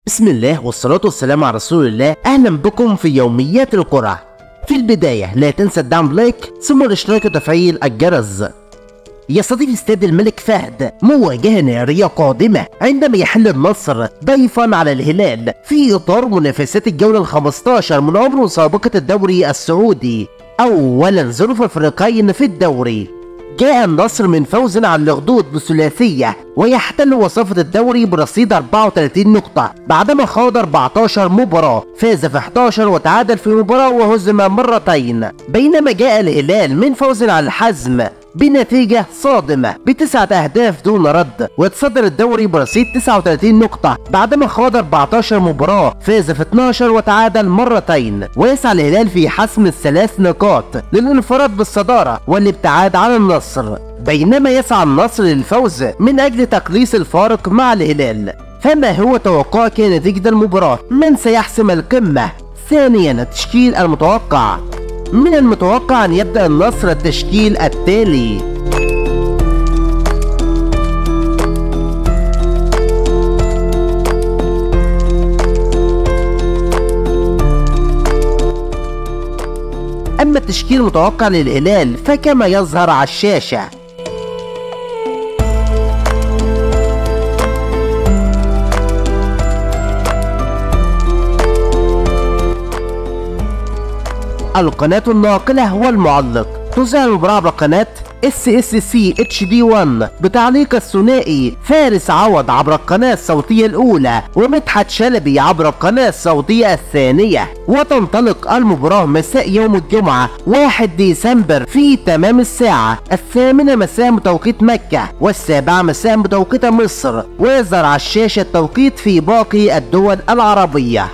بسم الله والصلاة والسلام على رسول الله. أهلا بكم في يوميات الكرة. في البداية لا تنسى الدعم بلايك ثم الاشتراك وتفعيل الجرس. يستضيف استاد الملك فهد مواجهة نارية قادمة عندما يحل النصر ضيفا على الهلال في إطار منافسات الجولة ال15 من عمر مسابقة الدوري السعودي. أولا ظروف الفريقين في الدوري. جاء النصر من فوز على الأخدود بثلاثية ويحتل وصافة الدوري برصيد 34 نقطة بعدما خاض 14 مباراة، فاز في 11 وتعادل في مباراة وهزم مرتين. بينما جاء الهلال من فوز على الحزم بنتيجة صادمة ب9 أهداف دون رد، ويتصدر الدوري برصيد 39 نقطة بعدما خاض 14 مباراة، فاز في 12 وتعادل مرتين. ويسعى الهلال في حسم الثلاث نقاط للانفراد بالصدارة والابتعاد عن النصر، بينما يسعى النصر للفوز من أجل تقليص الفارق مع الهلال. فما هو توقعك نتيجة المباراة؟ من سيحسم القمة؟ ثانيا التشكيل المتوقع. من المتوقع أن يبدأ النصر التشكيل التالي: أما التشكيل المتوقع للهلال فكما يظهر على الشاشة. القناة الناقلة والمعلق. تذاع المباراة عبر قناة SSC HD1 بتعليق الثنائي فارس عوض عبر القناة الصوتية الأولى ومدحت شلبي عبر القناة الصوتية الثانية. وتنطلق المباراة مساء يوم الجمعة 1 ديسمبر في تمام الساعة 8 مساء بتوقيت مكة و7 مساء بتوقيت مصر، ويظهر على الشاشة التوقيت في باقي الدول العربية.